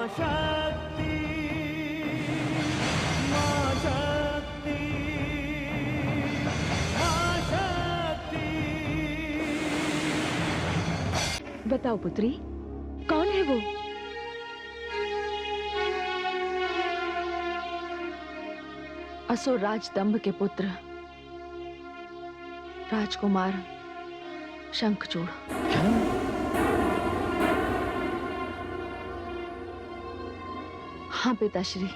शक्ति, मां शक्ति, मां शक्ति। बताओ पुत्री, कौन है वो? असुर राज दंभ के पुत्र राजकुमार शंखचूड़। हाँ पिताश्री।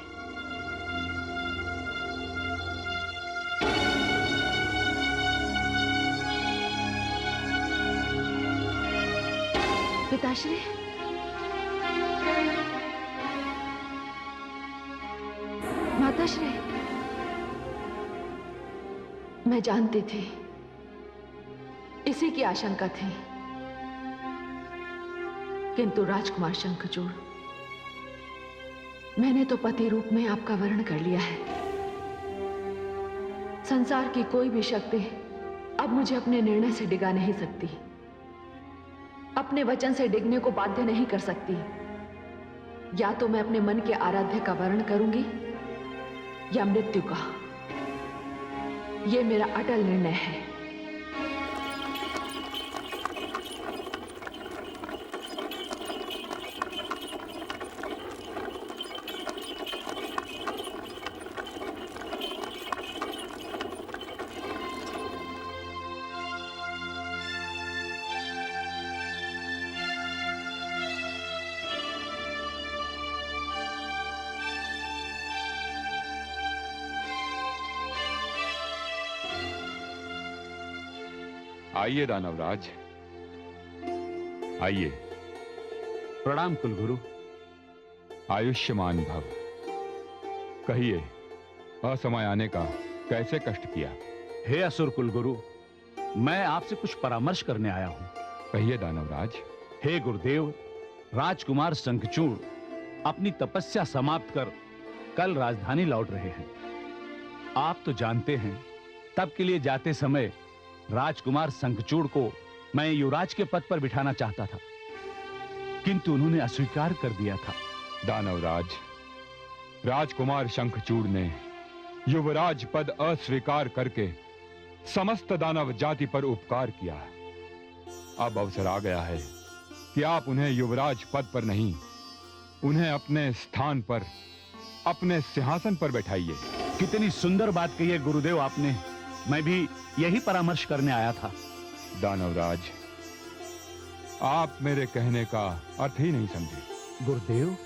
पिताश्री, माताश्री, मैं जानती थी, इसी की आशंका थी, किंतु राजकुमार शंखचूड़, मैंने तो पति रूप में आपका वर्ण कर लिया है। संसार की कोई भी शक्ति अब मुझे अपने निर्णय से डिगा नहीं सकती, अपने वचन से डिगने को बाध्य नहीं कर सकती। या तो मैं अपने मन के आराध्य का वर्ण करूंगी या मृत्यु का। यह मेरा अटल निर्णय है। आइए दानवराज, आइए। प्रणाम कुलगुरु। आयुष्मान भव। कहिए, असमय आने का कैसे कष्ट किया? हे असुर कुलगुरु, मैं आपसे कुछ परामर्श करने आया हूं। कहिए दानवराज। हे गुरुदेव, राजकुमार शंखचूड़ अपनी तपस्या समाप्त कर कल राजधानी लौट रहे हैं। आप तो जानते हैं, तब के लिए जाते समय राजकुमार शंखचूड़ को मैं युवराज के पद पर बिठाना चाहता था, किंतु उन्होंने अस्वीकार कर दिया था। दानवराज, राजकुमार शंखचूड़ ने युवराज पद अस्वीकार करके समस्त दानव जाति पर उपकार किया। अब अवसर आ गया है कि आप उन्हें युवराज पद पर नहीं, उन्हें अपने स्थान पर, अपने सिंहासन पर बैठाइए। कितनी सुंदर बात कही है गुरुदेव आपने। मैं भी यही परामर्श करने आया था। दानवराज, आप मेरे कहने का अर्थ ही नहीं समझे। गुरुदेव?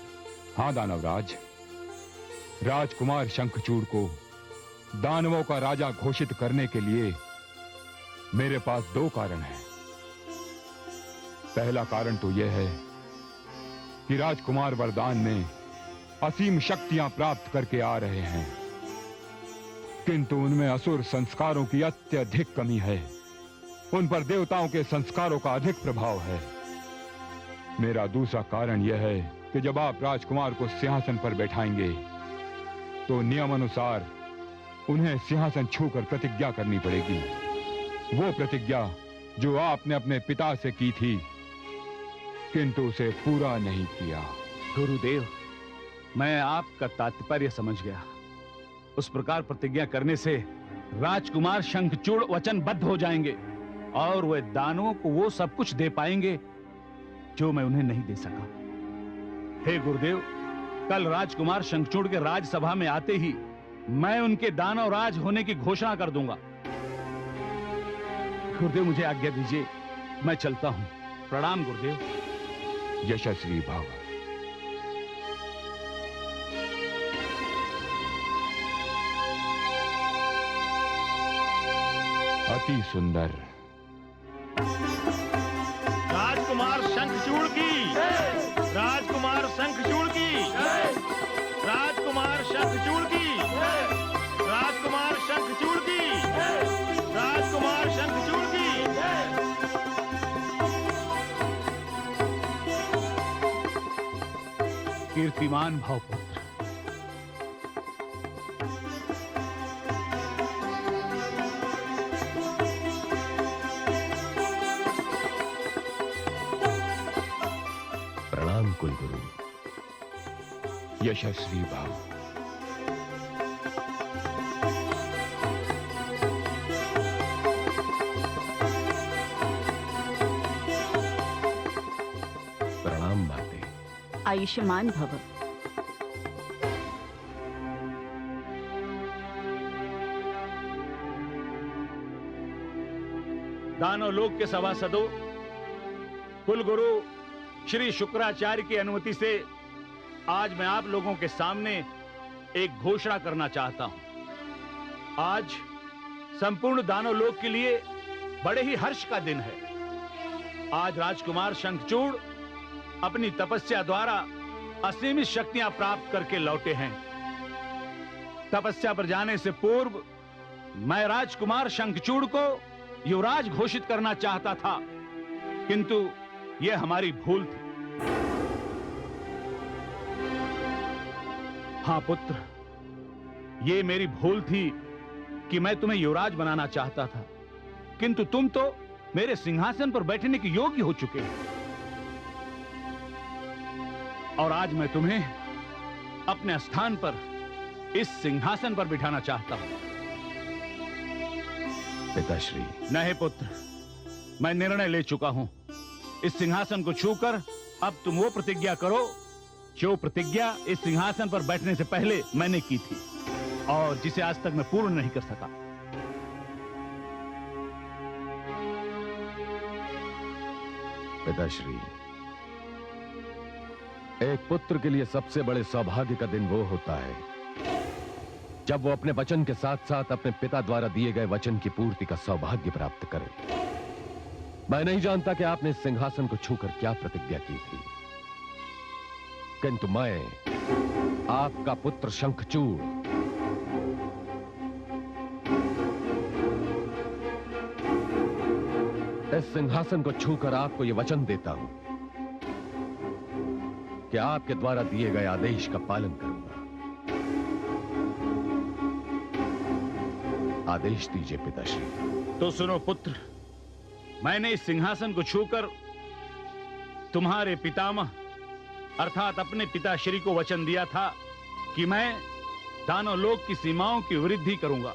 हाँ दानवराज, राजकुमार शंखचूड़ को दानवों का राजा घोषित करने के लिए मेरे पास दो कारण हैं। पहला कारण तो यह है कि राजकुमार वरदान में असीम शक्तियां प्राप्त करके आ रहे हैं, किंतु उनमें असुर संस्कारों की अत्यधिक कमी है। उन पर देवताओं के संस्कारों का अधिक प्रभाव है। मेरा दूसरा कारण यह है कि जब आप राजकुमार को सिंहासन पर बैठाएंगे तो नियम अनुसार उन्हें सिंहासन छूकर प्रतिज्ञा करनी पड़ेगी। वो प्रतिज्ञा जो आपने अपने पिता से की थी, किंतु उसे पूरा नहीं किया। गुरुदेव, मैं आपका तात्पर्य समझ गया। उस प्रकार प्रतिज्ञा करने से राजकुमार शंखचूड़ वचनबद्ध हो जाएंगे और वे दानवों को वो सब कुछ दे पाएंगे जो मैं उन्हें नहीं दे सका। हे गुरुदेव, कल राजकुमार शंखचूड़ के राजसभा में आते ही मैं उनके दानव राज होने की घोषणा कर दूंगा। गुरुदेव, मुझे आज्ञा दीजिए, मैं चलता हूं। प्रणाम गुरुदेव। यशस्वी भव। अति सुंदर। राजकुमार शंखचूड़ की, राजकुमार शंखचूड़ की, राजकुमार शंखचूड़ की, राजकुमार शंखचूड़ की, राजकुमार शंखचूड़ की। कीर्तिमान भवपुत्र, प्रणाम कुलगुरु। यशस्वी भव। प्रणाम माते। आयुष्मान भव। दानव लोक के सभासदों, कुलगुरु श्री शुक्राचार्य की अनुमति से आज मैं आप लोगों के सामने एक घोषणा करना चाहता हूं। आज संपूर्ण दानव लोक के लिए बड़े ही हर्ष का दिन है। आज राजकुमार शंखचूड़ अपनी तपस्या द्वारा असीमित शक्तियां प्राप्त करके लौटे हैं। तपस्या पर जाने से पूर्व मैं राजकुमार शंखचूड़ को युवराज घोषित करना चाहता था, किंतु यह हमारी भूल थी। हां पुत्र, यह मेरी भूल थी कि मैं तुम्हें युवराज बनाना चाहता था, किंतु तुम तो मेरे सिंहासन पर बैठने के योग्य हो चुके हो। और आज मैं तुम्हें अपने स्थान पर इस सिंहासन पर बिठाना चाहता हूं। पिताश्री। नहीं पुत्र, मैं निर्णय ले चुका हूं। इस सिंहासन को छूकर अब तुम वो प्रतिज्ञा करो जो प्रतिज्ञा इस सिंहासन पर बैठने से पहले मैंने की थी और जिसे आज तक मैं पूर्ण नहीं कर सका। पिताश्री, एक पुत्र के लिए सबसे बड़े सौभाग्य का दिन वो होता है जब वो अपने वचन के साथ साथ अपने पिता द्वारा दिए गए वचन की पूर्ति का सौभाग्य प्राप्त करे। मैं नहीं जानता कि आपने इस सिंहासन को छूकर क्या प्रतिज्ञा की थी, किंतु मैं आपका पुत्र शंखचूड़ इस सिंहासन को छूकर आपको यह वचन देता हूं कि आपके द्वारा दिए गए आदेश का पालन करूंगा। आदेश दीजिए पिताश्री। तो सुनो पुत्र, मैंने इस सिंहासन को छूकर तुम्हारे पितामह अर्थात अपने पिताश्री को वचन दिया था कि मैं दानव लोक की सीमाओं की वृद्धि करूंगा।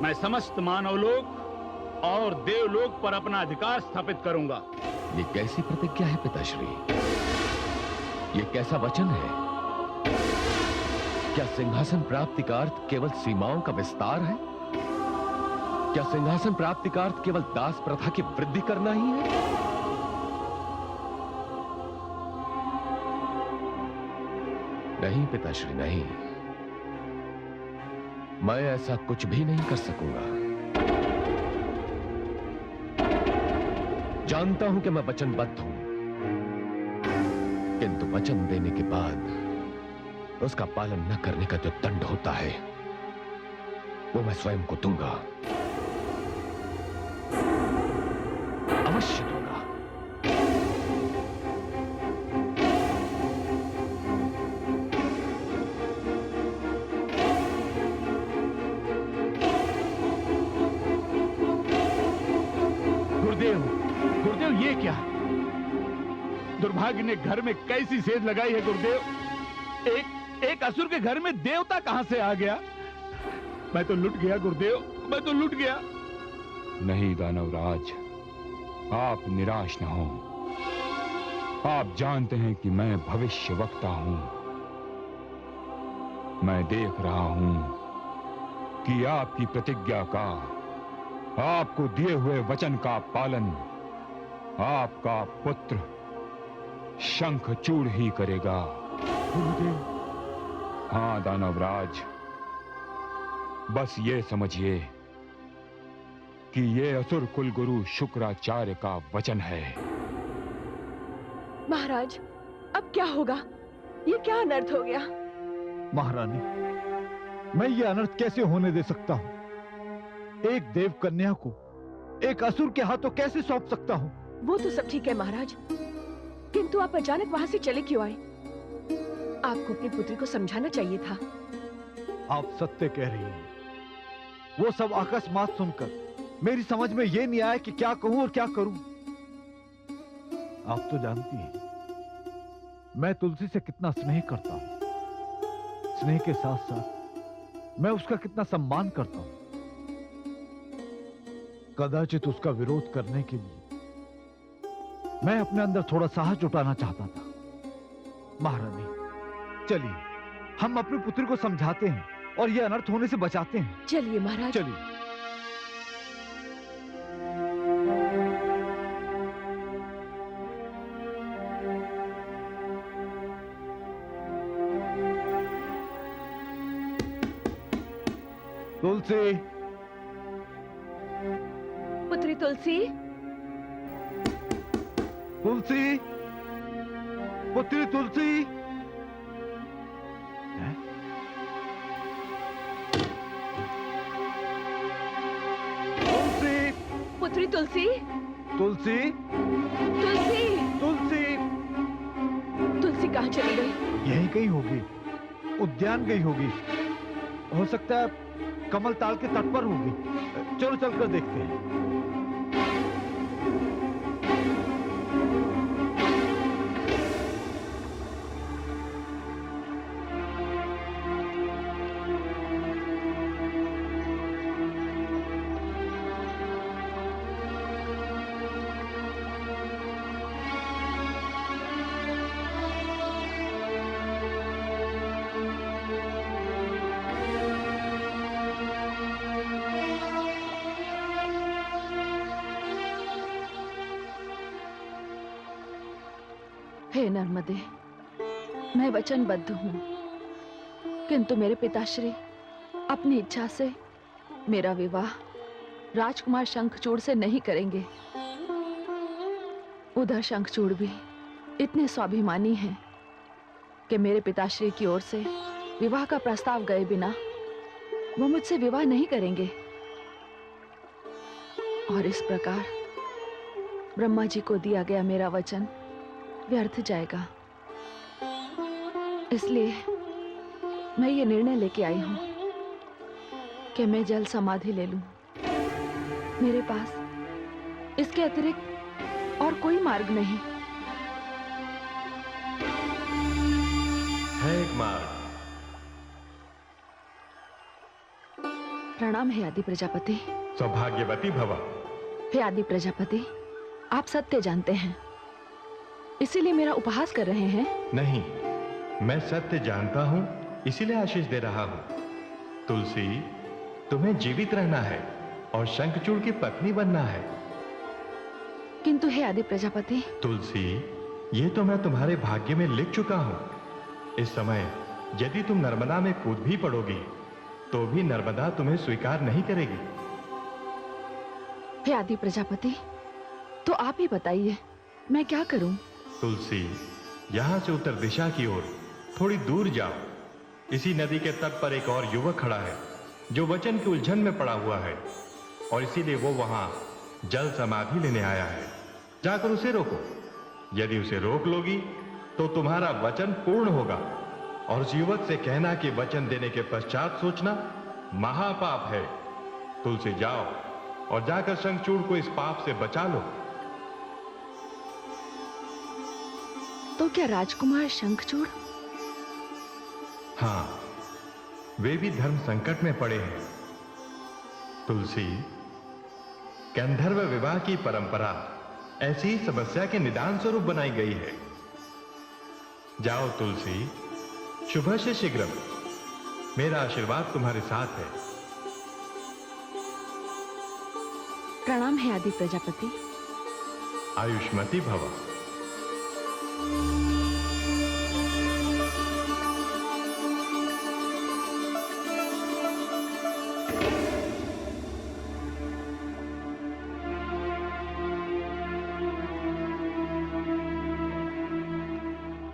मैं समस्त मानव लोक और देवलोक पर अपना अधिकार स्थापित करूंगा। ये कैसी प्रतिज्ञा है पिताश्री? ये कैसा वचन है? क्या सिंहासन प्राप्ति का अर्थ केवल सीमाओं का विस्तार है? क्या सिंहासन प्राप्ति का अर्थ केवल दास प्रथा की वृद्धि करना ही है? नहीं पिताश्री, नहीं। मैं ऐसा कुछ भी नहीं कर सकूंगा। जानता हूं कि मैं वचनबद्ध हूं, किंतु वचन देने के बाद उसका पालन न करने का जो दंड होता है वो मैं स्वयं को दूंगा, अवश्य दूंगा। गुरुदेव, गुरुदेव ये क्या? दुर्भाग्य ने घर में कैसी सेध लगाई है गुरुदेव। एक असुर के घर में देवता कहां से आ गया? मैं तो लुट गया गुरुदेव, मैं तो लुट गया। नहीं दानवराज, आप निराश न हो। आप जानते हैं कि मैं भविष्य वक्ता हूं। मैं देख रहा हूं कि आपकी प्रतिज्ञा का, आपको दिए हुए वचन का पालन आपका पुत्र शंखचूड़ ही करेगा। गुरुदेव, हाँ दानवराज, बस ये समझिए कि ये असुर कुलगुरु शुक्राचार्य का वचन है। महाराज, अब क्या होगा? ये क्या अनर्थ हो गया? महारानी, मैं ये अनर्थ कैसे होने दे सकता हूं? एक देव कन्या को एक असुर के हाथों कैसे सौंप सकता हूं? वो तो सब ठीक है महाराज, किंतु आप अचानक वहां से चले क्यों आए? आपको अपनी पुत्री को समझाना चाहिए था। आप सत्य कह रही हैं। वो सब अकस्मात सुनकर मेरी समझ में ये नहीं आया कि क्या कहूं और क्या करूं। आप तो जानती हैं, मैं तुलसी से कितना स्नेह करता हूं। स्नेह के साथ साथ मैं उसका कितना सम्मान करता हूं। कदाचित उसका विरोध करने के लिए मैं अपने अंदर थोड़ा साहस जुटाना चाहता था। महारानी, चलिए हम अपनी पुत्री को समझाते हैं और यह अनर्थ होने से बचाते हैं। चलिए महाराज। चलिए। तुलसी, पुत्री तुलसी, तुलसी, पुत्री तुलसी। हैं? तुलसी, पुत्री तुलसी, तुलसी, तुलसी, तुलसी। तुलसी कहाँ चली गई? यहीं कहीं होगी, उद्यान गई होगी। हो सकता है कमल ताल के तट पर होगी। चलो चलकर देखते हैं। हे नर्मदे, मैं वचनबद्ध हूं, किंतु मेरे पिताश्री अपनी इच्छा से मेरा विवाह राजकुमार शंखचूड़ से नहीं करेंगे। उधर शंखचूड़ भी इतने स्वाभिमानी हैं कि मेरे पिताश्री की ओर से विवाह का प्रस्ताव गए बिना वो मुझसे विवाह नहीं करेंगे। और इस प्रकार ब्रह्मा जी को दिया गया मेरा वचन व्यर्थ जाएगा। इसलिए मैं ये निर्णय लेके आई हूं कि मैं जल समाधि ले लूं। मेरे पास इसके अतिरिक्त और कोई मार्ग नहीं है। एक मार्ग। प्रणाम हे आदि प्रजापति। सौभाग्यवती भव। हे आदि प्रजापति, आप सत्य जानते हैं, इसीलिए मेरा उपहास कर रहे हैं? नहीं, मैं सत्य जानता हूं, इसीलिए आशीष दे रहा हूं। तुलसी, तुम्हें जीवित रहना है और शंखचूड़ की पत्नी बनना है। किंतु हे आदि प्रजापति। तुलसी, ये तो मैं तुम्हारे भाग्य में लिख चुका हूं। इस समय यदि तुम नर्मदा में कूद भी पड़ोगी तो भी नर्मदा तुम्हें स्वीकार नहीं करेगी। हे आदि प्रजापति, तो आप ही बताइए मैं क्या करूं? तुलसी, यहां से उत्तर दिशा की ओर थोड़ी दूर जाओ। इसी नदी के तट पर एक और युवक खड़ा है जो वचन की उलझन में पड़ा हुआ है और इसीलिए वो वहां जल समाधि लेने आया है। जाकर उसे रोको। यदि उसे रोक लोगी तो तुम्हारा वचन पूर्ण होगा। और उस युवक से कहना कि वचन देने के पश्चात सोचना महापाप है। तुलसी, जाओ और जाकर शंखचूड़ को इस पाप से बचा लो। तो क्या राजकुमार शंखचूड़? हां, वे भी धर्म संकट में पड़े हैं। तुलसी, गंधर्व विवाह की परंपरा ऐसी ही समस्या के निदान स्वरूप बनाई गई है। जाओ तुलसी, शुभ से शीघ्र। मेरा आशीर्वाद तुम्हारे साथ है। प्रणाम है आदि प्रजापति। आयुष्मती भव।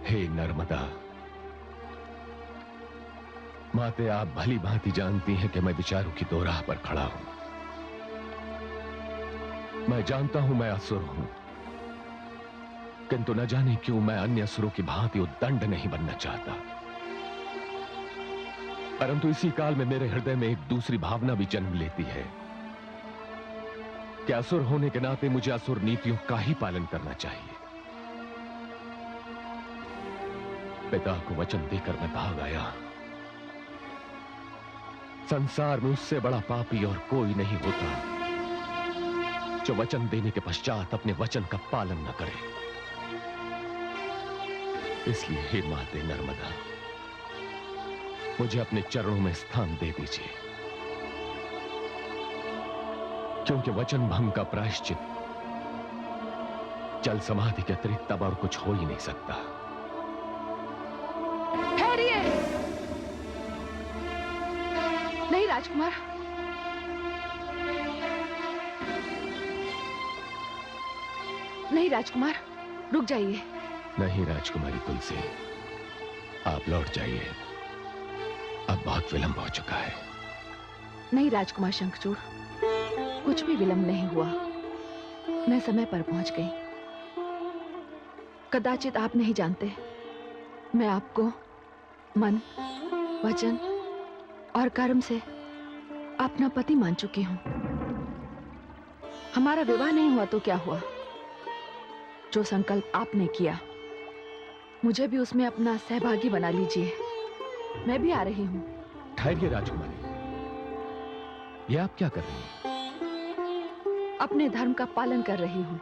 हे नर्मदा माते, आप भली भांति जानती हैं कि मैं विचारों की दोराह पर खड़ा हूं। मैं जानता हूं मैं असुर हूं, किंतु न जाने क्यों मैं अन्य असुरों की भांति उद्दंड नहीं बनना चाहता। परंतु इसी काल में मेरे हृदय में एक दूसरी भावना भी जन्म लेती है कि असुर होने के नाते मुझे असुर नीतियों का ही पालन करना चाहिए। पिता को वचन देकर मैं भाग आया। संसार में उससे बड़ा पापी और कोई नहीं होता जो वचन देने के पश्चात अपने वचन का पालन न करे। इसलिए हे माते नर्मदा, मुझे अपने चरणों में स्थान दे दीजिए, क्योंकि वचन भंग का प्रायश्चित जल समाधि के अतिरिक्त अब और कुछ हो ही नहीं सकता। ठहरिए। नहीं राजकुमार, नहीं राजकुमार, रुक जाइए। नहीं राजकुमारी तुलसी, आप लौट जाइए, अब बहुत विलंब हो चुका है। नहीं राजकुमार शंखचूड़, कुछ भी विलंब नहीं हुआ, मैं समय पर पहुंच गई। कदाचित आप नहीं जानते, मैं आपको मन, वचन और कर्म से अपना पति मान चुकी हूं। हमारा विवाह नहीं हुआ तो क्या हुआ? जो संकल्प आपने किया, मुझे भी उसमें अपना सहभागी बना लीजिए। मैं भी आ रही हूं। ठहरिए राजकुमारी, ये आप क्या कर रही हैं? अपने धर्म का पालन कर रही हूं।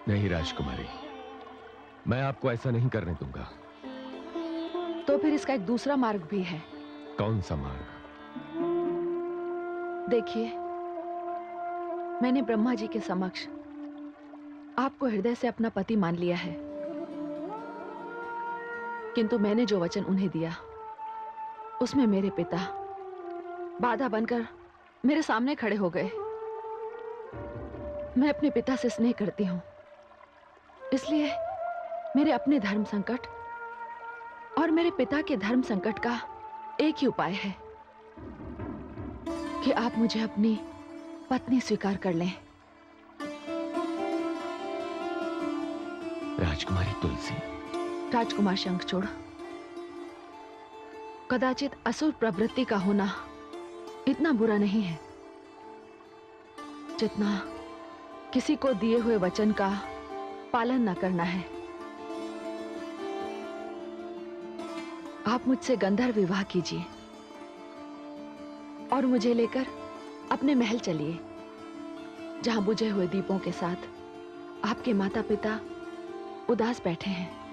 नहीं राजकुमारी, मैं आपको ऐसा नहीं करने दूंगा। तो फिर इसका एक दूसरा मार्ग भी है। कौन सा मार्ग? देखिए, मैंने ब्रह्मा जी के समक्ष आपको हृदय से अपना पति मान लिया है, किंतु मैंने जो वचन उन्हें दिया उसमें मेरे पिता बाधा बनकर मेरे सामने खड़े हो गए। मैं अपने पिता से स्नेह करती हूं, इसलिए मेरे अपने धर्म संकट और मेरे पिता के धर्म संकट का एक ही उपाय है कि आप मुझे अपनी पत्नी स्वीकार कर लें। राजकुमारी तुलसी। राजकुमार शंखचूड़, कदाचित असुर प्रवृत्ति का होना इतना बुरा नहीं है जितना किसी को दिए हुए वचन का पालन न करना है। आप मुझसे गंधर्व विवाह कीजिए और मुझे लेकर अपने महल चलिए, जहां बुझे हुए दीपों के साथ आपके माता पिता उदास बैठे हैं।